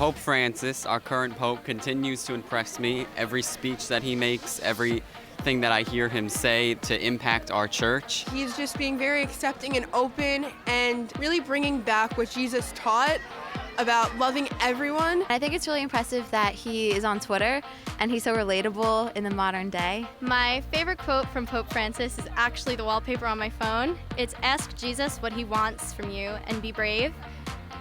Pope Francis, our current Pope, continues to impress me. Every speech that he makes, everything that I hear him say to impact our church. He's just being very accepting and open and really bringing back what Jesus taught about loving everyone. I think it's really impressive that he is on Twitter and he's so relatable in the modern day. My favorite quote from Pope Francis is actually the wallpaper on my phone. It's "Ask Jesus what he wants from you and be brave."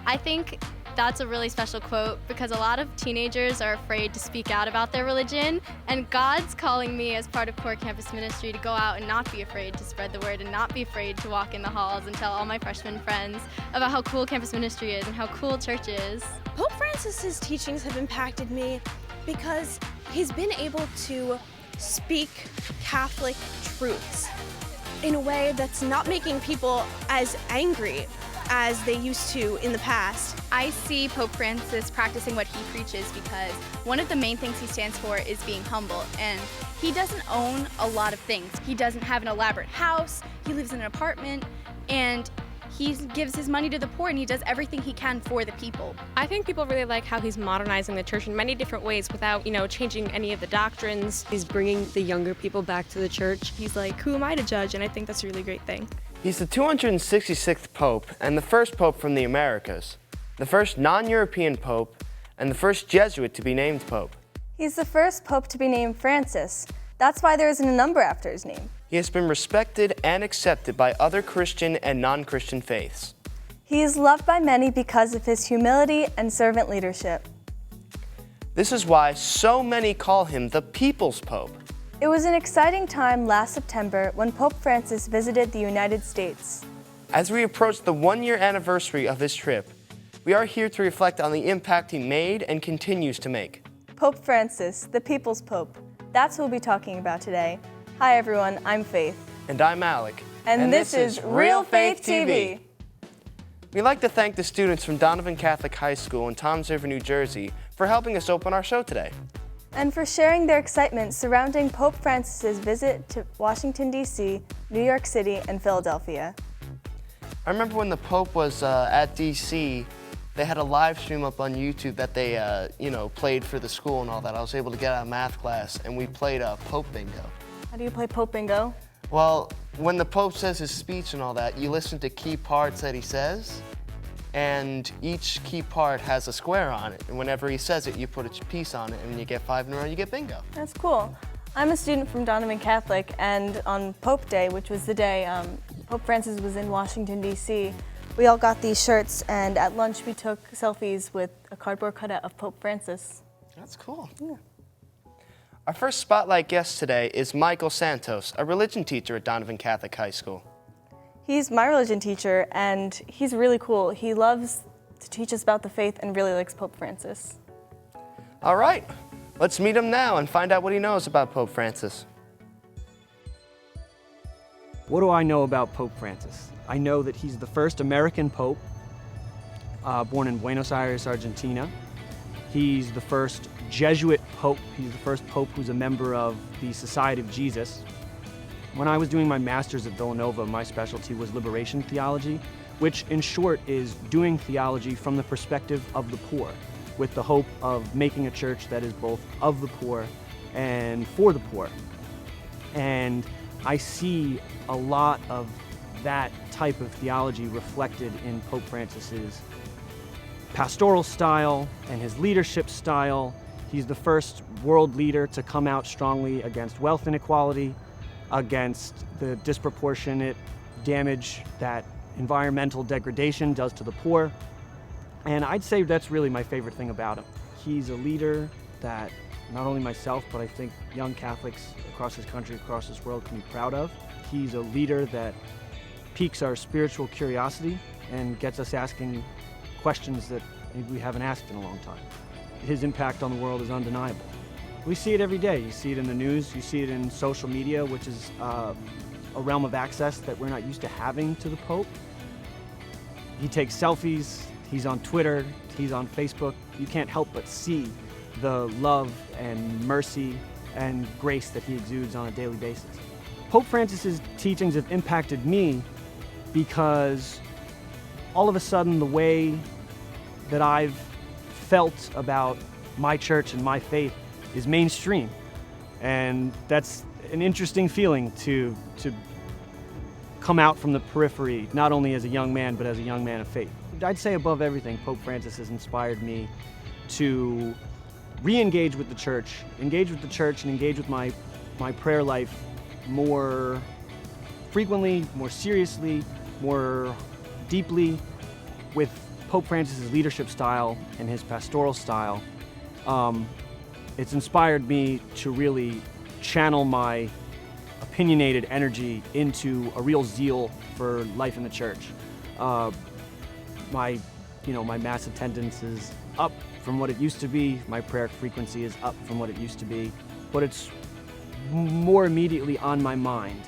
I think that's a really special quote because a lot of teenagers are afraid to speak out about their religion, and God's calling me as part of Core Campus Ministry to go out and not be afraid to spread the word and not be afraid to walk in the halls and tell all my freshman friends about how cool campus ministry is and how cool church is. Pope Francis's teachings have impacted me because he's been able to speak Catholic truths in a way that's not making people as angry as they used to in the past. I see Pope Francis practicing what he preaches because one of the main things he stands for is being humble, and he doesn't own a lot of things. He doesn't have an elaborate house, he lives in an apartment, and he gives his money to the poor and he does everything he can for the people. I think people really like how he's modernizing the church in many different ways without, changing any of the doctrines. He's bringing the younger people back to the church. He's like, who am I to judge? And I think that's a really great thing. He's the 266th Pope and the first Pope from the Americas, the first non-European Pope, and the first Jesuit to be named Pope. He's the first Pope to be named Francis. That's why there isn't a number after his name. He has been respected and accepted by other Christian and non-Christian faiths. He is loved by many because of his humility and servant leadership. This is why so many call him the People's Pope. It was an exciting time last September when Pope Francis visited the United States. As we approach the one-year anniversary of his trip, we are here to reflect on the impact he made and continues to make. Pope Francis, the People's Pope. That's what we'll be talking about today. Hi everyone, I'm Faith. And I'm Alec. And this is Realfaith TV. We'd like to thank the students from Donovan Catholic High School in Toms River, New Jersey for helping us open our show today. And for sharing their excitement surrounding Pope Francis's visit to Washington, D.C., New York City, and Philadelphia. I remember when the Pope was at D.C., they had a live stream up on YouTube that they, played for the school and all that. I was able to get out of math class, and we played Pope Bingo. How do you play Pope Bingo? Well, when the Pope says his speech and all that, you listen to key parts that he says, and each key part has a square on it. And whenever he says it, you put a piece on it, and you get 5 in a row, and you get bingo. That's cool. I'm a student from Donovan Catholic, and on Pope Day, which was the day Pope Francis was in Washington, D.C., we all got these shirts, and at lunch we took selfies with a cardboard cutout of Pope Francis. That's cool. Yeah. Our first spotlight guest today is Michael Santos, a religion teacher at Donovan Catholic High School. He's my religion teacher, and he's really cool. He loves to teach us about the faith and really likes Pope Francis. All right, let's meet him now and find out what he knows about Pope Francis. What do I know about Pope Francis? I know that he's the first American Pope, born in Buenos Aires, Argentina. He's the first Jesuit Pope. He's the first Pope who's a member of the Society of Jesus. When I was doing my master's at Villanova, my specialty was liberation theology, which in short is doing theology from the perspective of the poor, with the hope of making a church that is both of the poor and for the poor. And I see a lot of that type of theology reflected in Pope Francis's pastoral style and his leadership style. He's the first world leader to come out strongly against wealth inequality, against the disproportionate damage that environmental degradation does to the poor. And I'd say that's really my favorite thing about him. He's a leader that not only myself, but I think young Catholics across this country, across this world can be proud of. He's a leader that piques our spiritual curiosity and gets us asking questions that maybe we haven't asked in a long time. His impact on the world is undeniable. We see it every day. You see it in the news, you see it in social media, which is a realm of access that we're not used to having to the Pope. He takes selfies, he's on Twitter, he's on Facebook. You can't help but see the love and mercy and grace that he exudes on a daily basis. Pope Francis's teachings have impacted me because all of a sudden the way that I've felt about my church and my faith is mainstream. And that's an interesting feeling to come out from the periphery, not only as a young man, but as a young man of faith. I'd say above everything, Pope Francis has inspired me to re-engage with the church, and engage with my prayer life more frequently, more seriously, more deeply, with Pope Francis's leadership style and his pastoral style. It's inspired me to really channel my opinionated energy into a real zeal for life in the church. My mass attendance is up from what it used to be. My prayer frequency is up from what it used to be. But it's more immediately on my mind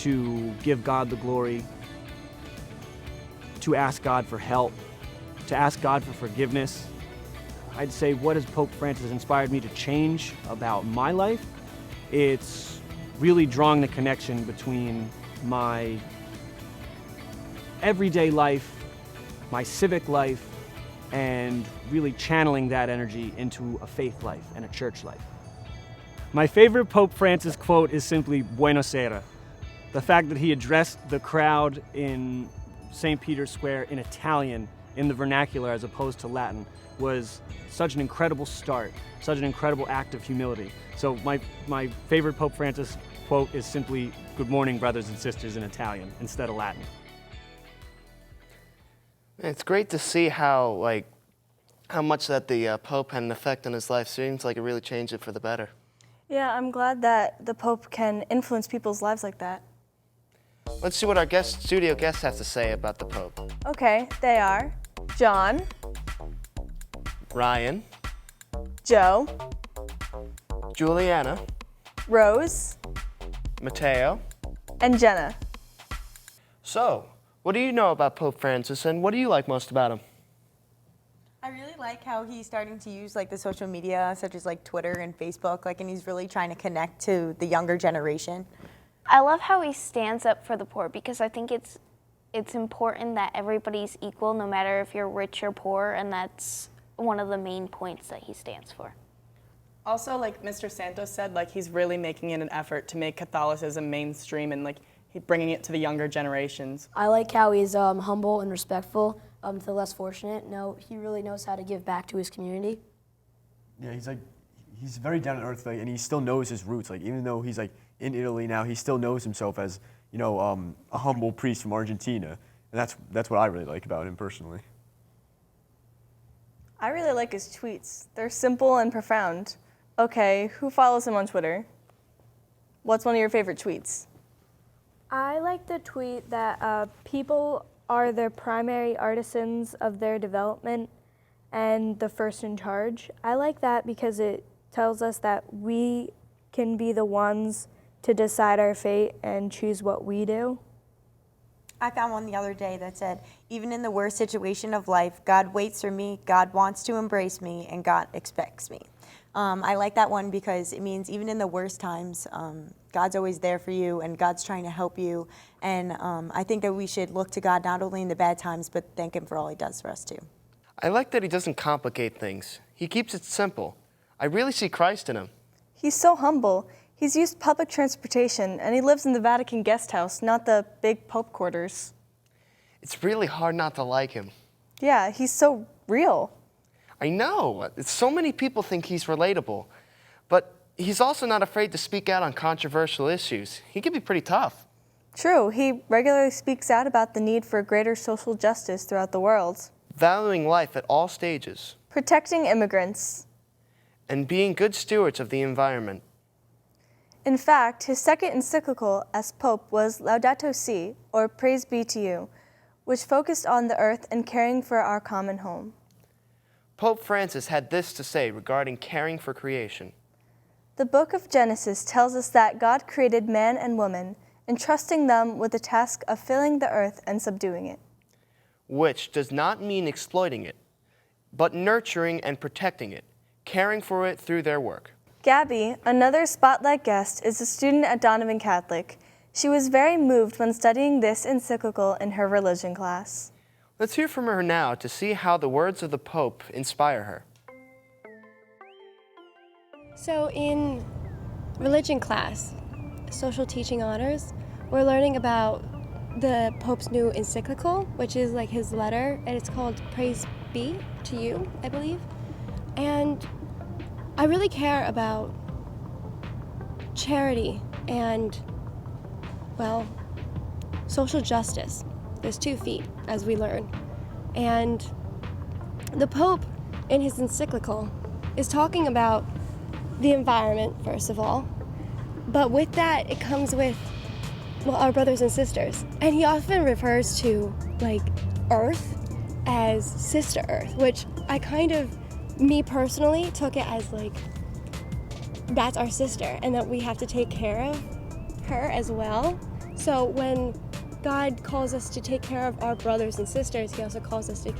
to give God the glory, to ask God for help, to ask God for forgiveness. I'd say what has Pope Francis inspired me to change about my life? It's really drawing the connection between my everyday life, my civic life, and really channeling that energy into a faith life and a church life. My favorite Pope Francis quote is simply "Buonasera." The fact that he addressed the crowd in St. Peter's Square in Italian, in the vernacular as opposed to Latin, was such an incredible start, such an incredible act of humility. So my favorite Pope Francis quote is simply "Good morning, brothers and sisters" in Italian instead of Latin. It's great to see how much that the Pope had an effect on his life. Seems like it really changed it for the better. Yeah, I'm glad that the Pope can influence people's lives like that. Let's see what our studio guests have to say about the Pope. Okay, they are John, Ryan, Joe, Juliana, Rose, Mateo, and Jenna. So, what do you know about Pope Francis, and what do you like most about him? I really like how he's starting to use the social media, such as Twitter and Facebook, and he's really trying to connect to the younger generation. I love how he stands up for the poor, because I think it's important that everybody's equal, no matter if you're rich or poor, and that's one of the main points that he stands for. Also, like Mr. Santos said, he's really making it an effort to make Catholicism mainstream and bringing it to the younger generations. I like how he's humble and respectful to the less fortunate. He really knows how to give back to his community. Yeah, he's very down to earth, and he still knows his roots. Even though he's in Italy now, he still knows himself as a humble priest from Argentina, and that's what I really like about him personally. I really like his tweets. They're simple and profound. Okay, who follows him on Twitter? What's one of your favorite tweets? I like the tweet that people are the primary artisans of their development and the first in charge. I like that because it tells us that we can be the ones to decide our fate and choose what we do. I found one the other day that said, even in the worst situation of life, God waits for me, God wants to embrace me, and God expects me. I like that one because it means even in the worst times, God's always there for you and God's trying to help you. And I think that we should look to God not only in the bad times, but thank him for all he does for us too. I like that he doesn't complicate things. He keeps it simple. I really see Christ in him. He's so humble. He's used public transportation and he lives in the Vatican guest house, not the big Pope quarters. It's really hard not to like him. Yeah, he's so real. I know. So many people think he's relatable, but he's also not afraid to speak out on controversial issues. He can be pretty tough. True. He regularly speaks out about the need for greater social justice throughout the world. Valuing life at all stages. Protecting immigrants. And being good stewards of the environment. In fact, his second encyclical as Pope was Laudato Si, or Praise Be to You, which focused on the earth and caring for our common home. Pope Francis had this to say regarding caring for creation. The book of Genesis tells us that God created man and woman, entrusting them with the task of filling the earth and subduing it. Which does not mean exploiting it, but nurturing and protecting it, caring for it through their work. Gabby, another spotlight guest, is a student at Donovan Catholic. She was very moved when studying this encyclical in her religion class. Let's hear from her now to see how the words of the Pope inspire her. So in religion class, social teaching honors, we're learning about the Pope's new encyclical, which is like his letter, and it's called Praise Be to You, I believe. And I really care about charity and, well, social justice. There's 2 feet, as we learn. And the Pope, in his encyclical, is talking about the environment, first of all. But with that, it comes with, well, our brothers and sisters. And he often refers to, like, Earth as Sister Earth, which I kind of, me personally, took it as, like, that's our sister, and that we have to take care of her as well. So when God calls us to take care of our brothers and sisters, he also calls us to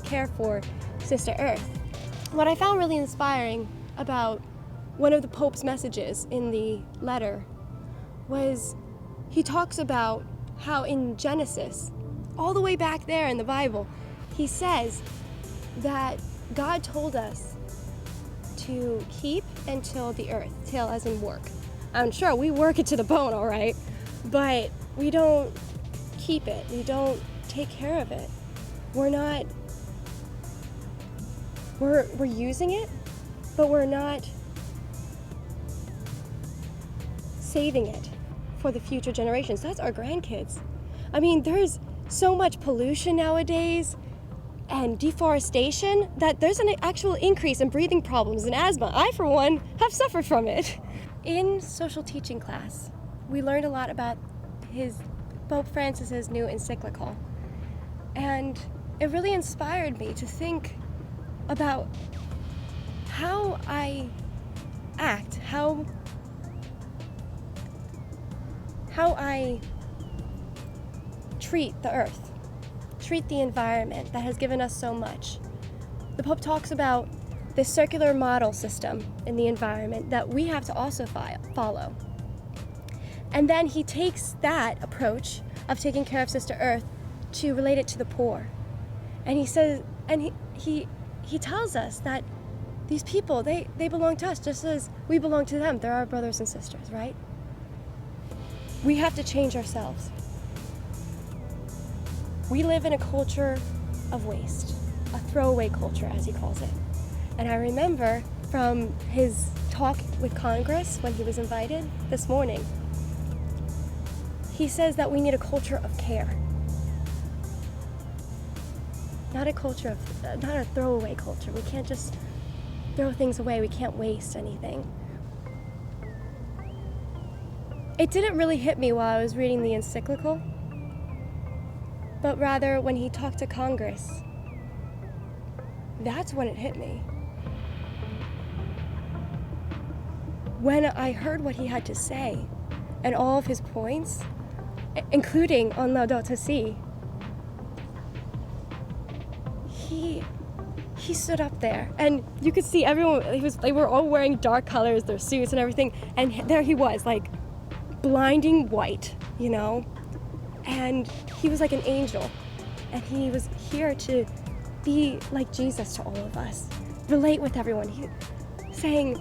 care for Sister Earth. What I found really inspiring about one of the Pope's messages in the letter was he talks about how in Genesis, all the way back there in the Bible, he says that God told us to keep and till the earth, till as in work. I'm sure we work it to the bone, all right, but we don't keep it, we don't take care of it. We're using it, but we're not saving it for the future generations. That's our grandkids. I mean, there's so much pollution nowadays and deforestation that there's an actual increase in breathing problems and asthma. I, for one, have suffered from it. In social teaching class, we learned a lot about Pope Francis's new encyclical. And it really inspired me to think about how I act, how I treat the earth, treat the environment that has given us so much. The Pope talks about this circular model system in the environment that we have to also follow. And then he takes that approach of taking care of Sister Earth to relate it to the poor. And he says, and he tells us that these people, they belong to us just as we belong to them. They're our brothers and sisters, right? We have to change ourselves. We live in a culture of waste, a throwaway culture, as he calls it. And I remember from his talk with Congress when he was invited this morning, he says that we need a culture of care. Not a throwaway culture. We can't just throw things away. We can't waste anything. It didn't really hit me while I was reading the encyclical, but rather when he talked to Congress. That's when it hit me. When I heard what he had to say and all of his points, including on Laudato Si, he stood up there, and you could see everyone. They were all wearing dark colors, their suits and everything, and there he was, like blinding white, you know, and he was like an angel, and he was here to be like Jesus to all of us, relate with everyone. He saying,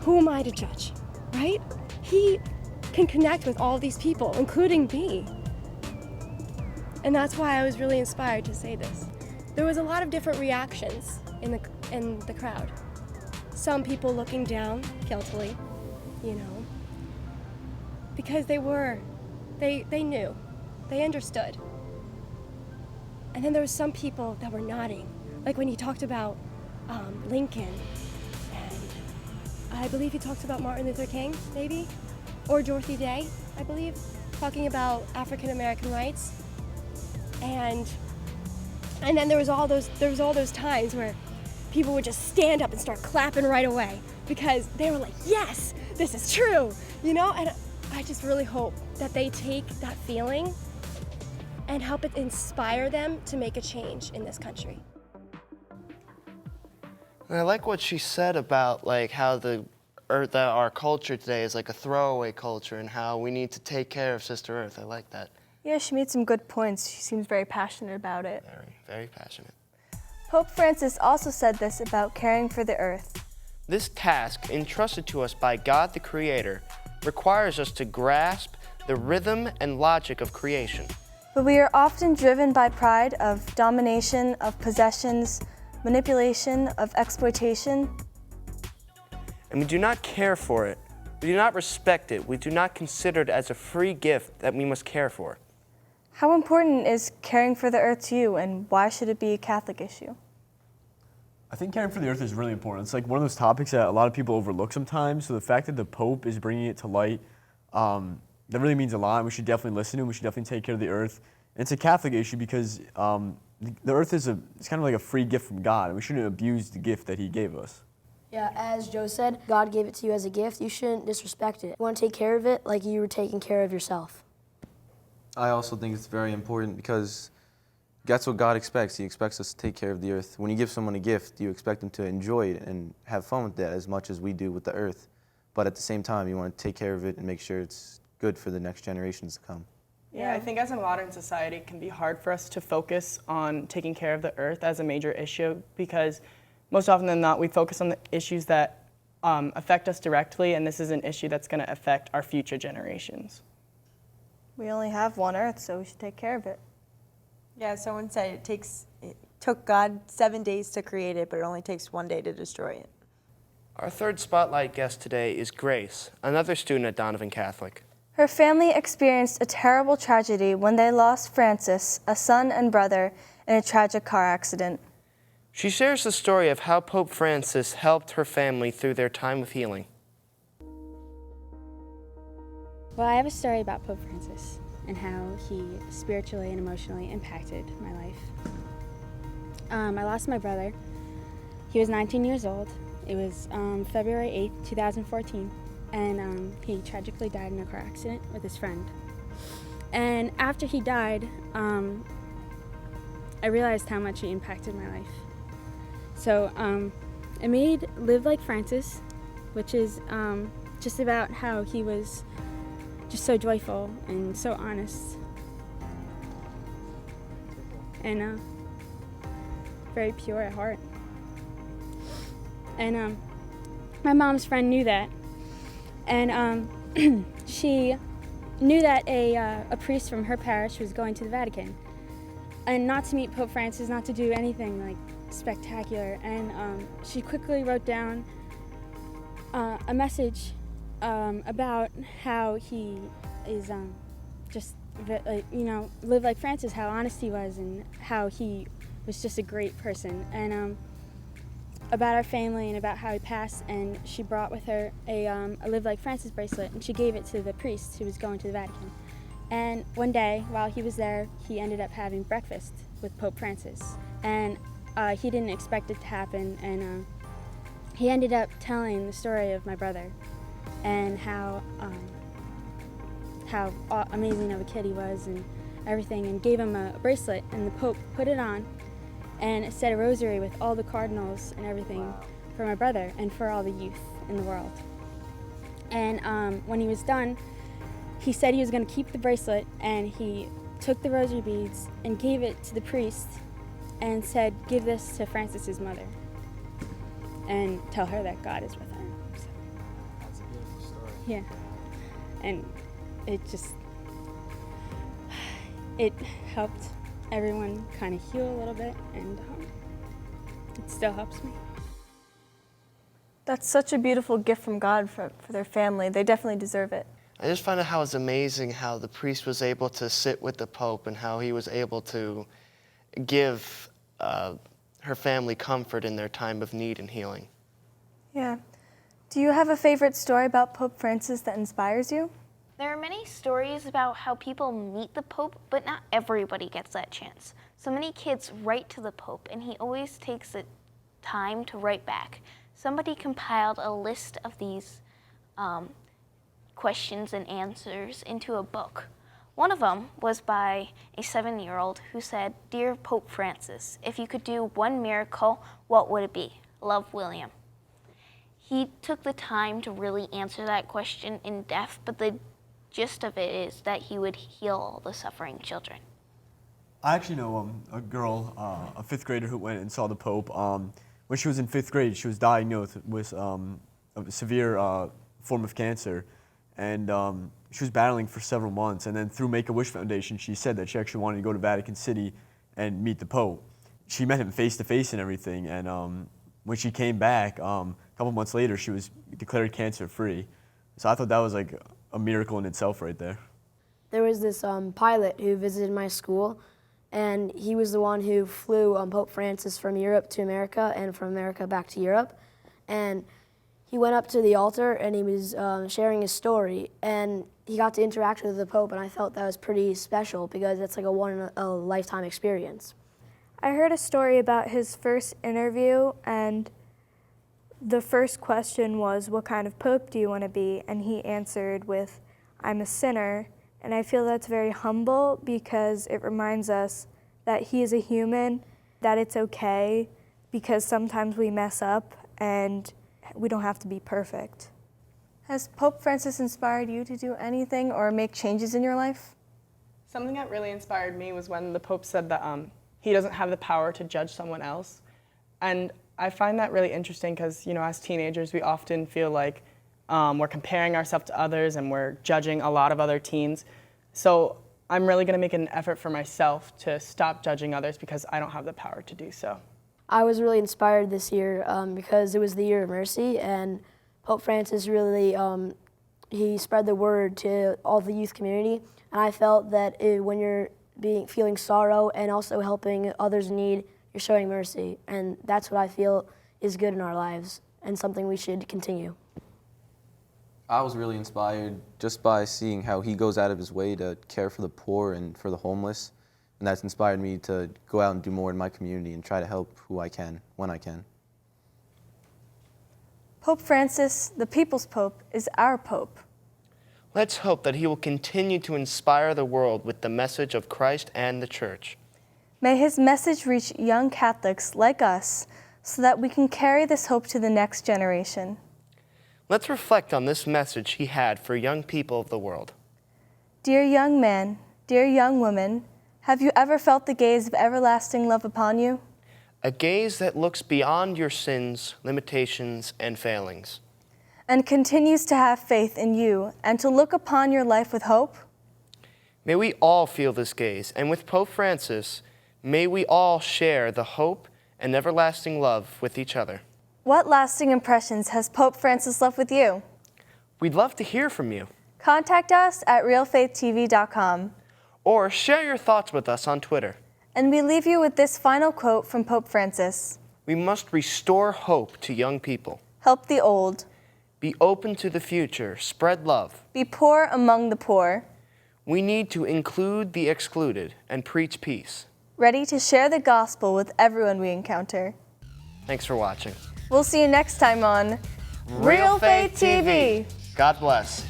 "Who am I to judge?" Right? He can connect with all of these people, including me, and that's why I was really inspired to say this. There was a lot of different reactions in the crowd. Some people looking down guiltily, you know, because they knew, they understood. And then there were some people that were nodding, like when he talked about Lincoln, and I believe he talked about Martin Luther King, maybe, or Dorothy Day, I believe, talking about African American rights. And then there was all those times where people would just stand up and start clapping right away because they were like, yes, this is true, you know? And I just really hope that they take that feeling and help it inspire them to make a change in this country. And I like what she said about like how that our culture today is like a throwaway culture and how we need to take care of Sister Earth. I like that. Yeah, she made some good points. She seems very passionate about it. Very, very passionate. Pope Francis also said this about caring for the earth. This task, entrusted to us by God the Creator, requires us to grasp the rhythm and logic of creation. But we are often driven by pride of domination, of possessions, manipulation, of exploitation. And we do not care for it. We do not respect it. We do not consider it as a free gift that we must care for. How important is caring for the earth to you, and why should it be a Catholic issue? I think caring for the earth is really important. It's like one of those topics that a lot of people overlook sometimes. So the fact that the Pope is bringing it to light, that really means a lot. We should definitely listen to him. We should definitely take care of the earth. And it's a Catholic issue because the earth is it's kind of like a free gift from God, and we shouldn't abuse the gift that he gave us. Yeah, as Joe said, God gave it to you as a gift. You shouldn't disrespect it. You want to take care of it like you were taking care of yourself. I also think it's very important because that's what God expects. He expects us to take care of the earth. When you give someone a gift, you expect them to enjoy it and have fun with that as much as we do with the earth. But at the same time, you want to take care of it and make sure it's good for the next generations to come. Yeah, I think as a modern society, it can be hard for us to focus on taking care of the earth as a major issue because most often than not, we focus on the issues that affect us directly, and this is an issue that's going to affect our future generations. We only have one earth, so we should take care of it. Yeah, someone said it took God 7 days to create it, but it only takes 1 day to destroy it. Our third spotlight guest today is Grace, another student at Donovan Catholic. Her family experienced a terrible tragedy when they lost Francis, a son and brother, in a tragic car accident. She shares the story of how Pope Francis helped her family through their time of healing. Well, I have a story about Pope Francis and how he spiritually and emotionally impacted my life. I lost my brother. He was 19 years old. It was February 8th, 2014, and he tragically died in a car accident with his friend. And after he died, I realized how much he impacted my life. So I made Live Like Francis, which is just about how he was just so joyful and so honest and very pure at heart. And my mom's friend knew that, and she knew that a priest from her parish was going to the Vatican, and not to meet Pope Francis, not to do anything like spectacular, and she quickly wrote down a message about how he is just, live like Francis, how honest he was and how he was just a great person, and about our family and about how he passed. And she brought with her a Live Like Francis bracelet, and she gave it to the priest who was going to the Vatican. And one day while he was there, he ended up having breakfast with Pope Francis, and he didn't expect it to happen, and he ended up telling the story of my brother and how amazing of a kid he was and everything, and gave him a bracelet, and the Pope put it on, and it said a rosary with all the cardinals and everything for my brother and for all the youth in the world. And when he was done, he said he was going to keep the bracelet, and he took the rosary beads and gave it to the priest and said, "Give this to Francis's mother and tell her that God is with her." So, That's a beautiful story. yeah. And it helped everyone kind of heal a little bit, and it still helps me. That's such a beautiful gift from God for their family. They definitely deserve it. I just find out how it's amazing how the priest was able to sit with the Pope and how he was able to give her family comfort in their time of need and healing. Yeah. Do you have a favorite story about Pope Francis that inspires you? There are many stories about how people meet the Pope, but not everybody gets that chance. So many kids write to the Pope, and he always takes the time to write back. Somebody compiled a list of these questions and answers into a book. One of them was by a 7-year-old who said, "Dear Pope Francis, if you could do one miracle, what would it be? Love, William." He took the time to really answer that question in depth, but the gist of it is that he would heal all the suffering children. I actually know a girl, a 5th grader who went and saw the Pope. When she was in 5th grade, she was diagnosed with a severe form of cancer, and she was battling for several months. And then through Make-A-Wish Foundation, she said that she actually wanted to go to Vatican City and meet the Pope. She met him face to face and everything, and when she came back, a couple months later, she was declared cancer-free. So I thought that was like a miracle in itself right there. There was this pilot who visited my school, and he was the one who flew Pope Francis from Europe to America and from America back to Europe. And he went up to the altar and he was sharing his story, and he got to interact with the Pope, and I felt that was pretty special because it's like a lifetime experience. I heard a story about his first interview, and the first question was, what kind of Pope do you want to be? And he answered with, I'm a sinner. And I feel that's very humble because it reminds us that he is a human, that it's okay because sometimes we mess up and we don't have to be perfect. Has Pope Francis inspired you to do anything or make changes in your life? Something that really inspired me was when the Pope said that he doesn't have the power to judge someone else. And I find that really interesting because, you know, as teenagers, we often feel like we're comparing ourselves to others and we're judging a lot of other teens. So I'm really going to make an effort for myself to stop judging others because I don't have the power to do so. I was really inspired this year because it was the year of mercy, and Pope Francis really, he spread the word to all the youth community. And I felt that when you're feeling sorrow and also helping others in need, you're showing mercy. And that's what I feel is good in our lives and something we should continue. I was really inspired just by seeing how he goes out of his way to care for the poor and for the homeless. And that's inspired me to go out and do more in my community and try to help who I can, when I can. Pope Francis, the people's Pope, is our Pope. Let's hope that he will continue to inspire the world with the message of Christ and the Church. May his message reach young Catholics like us so that we can carry this hope to the next generation. Let's reflect on this message he had for young people of the world. Dear young man, dear young woman, have you ever felt the gaze of everlasting love upon you? A gaze that looks beyond your sins, limitations, and failings. And continues to have faith in you and to look upon your life with hope? May we all feel this gaze, and with Pope Francis, may we all share the hope and everlasting love with each other. What lasting impressions has Pope Francis left with you? We'd love to hear from you. Contact us at realfaithtv.com. Or share your thoughts with us on Twitter. And we leave you with this final quote from Pope Francis. We must restore hope to young people. Help the old. Be open to the future. Spread love. Be poor among the poor. We need to include the excluded and preach peace. Ready to share the gospel with everyone we encounter. Thanks for watching. We'll see you next time on Realfaith TV. God bless.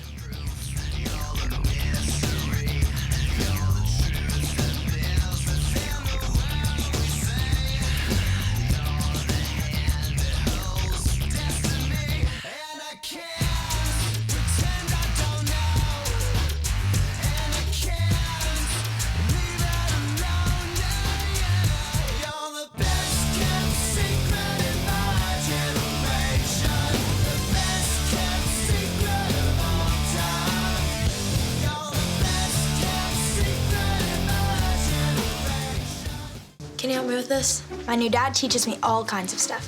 Can you help me with this? My new dad teaches me all kinds of stuff.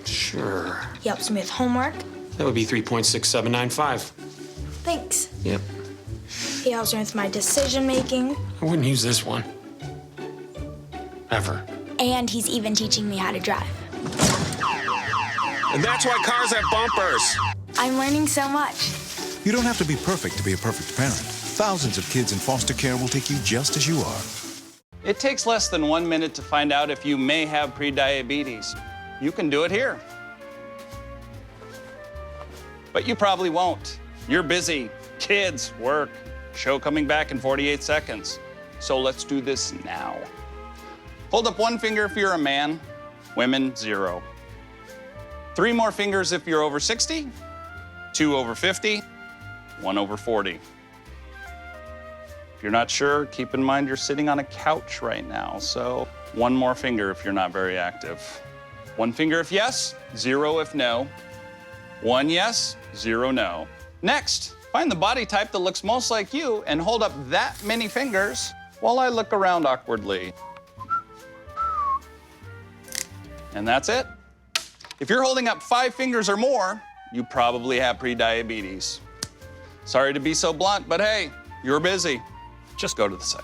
Sure. He helps me with homework. That would be 3.6795. Thanks. Yep. He helps me with my decision making. I wouldn't use this one. Ever. And he's even teaching me how to drive. And that's why cars have bumpers. I'm learning so much. You don't have to be perfect to be a perfect parent. Thousands of kids in foster care will take you just as you are. It takes less than 1 minute to find out if you may have prediabetes. You can do it here. But you probably won't. You're busy. Kids, work, show coming back in 48 seconds. So let's do this now. Hold up one finger if you're a man, women, 0. 3 more fingers if you're over 60, 2 over 50, 1/40. If you're not sure, keep in mind you're sitting on a couch right now, so one more finger if you're not very active. 1 finger if yes, 0 if no. 1 yes, 0 no. Next, find the body type that looks most like you and hold up that many fingers while I look around awkwardly. And that's it. If you're holding up 5 fingers or more, you probably have prediabetes. Sorry to be so blunt, but hey, you're busy. Just go to the site.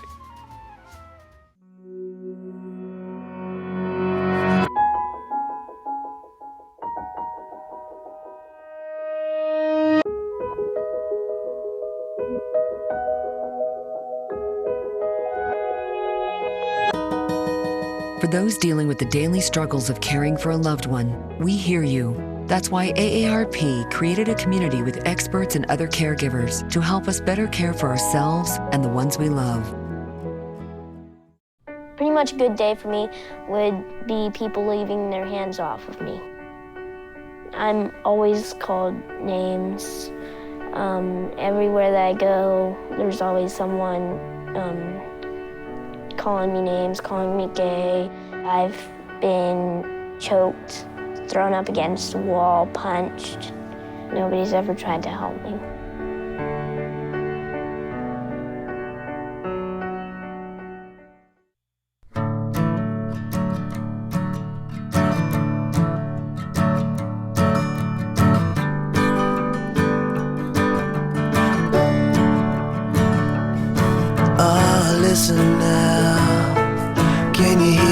For those dealing with the daily struggles of caring for a loved one, we hear you. That's why AARP created a community with experts and other caregivers to help us better care for ourselves and the ones we love. Pretty much a good day for me would be people leaving their hands off of me. I'm always called names. Everywhere that I go, there's always someone calling me names, calling me gay. I've been choked, thrown up against the wall, punched. Nobody's ever tried to help me. Listen now, can you hear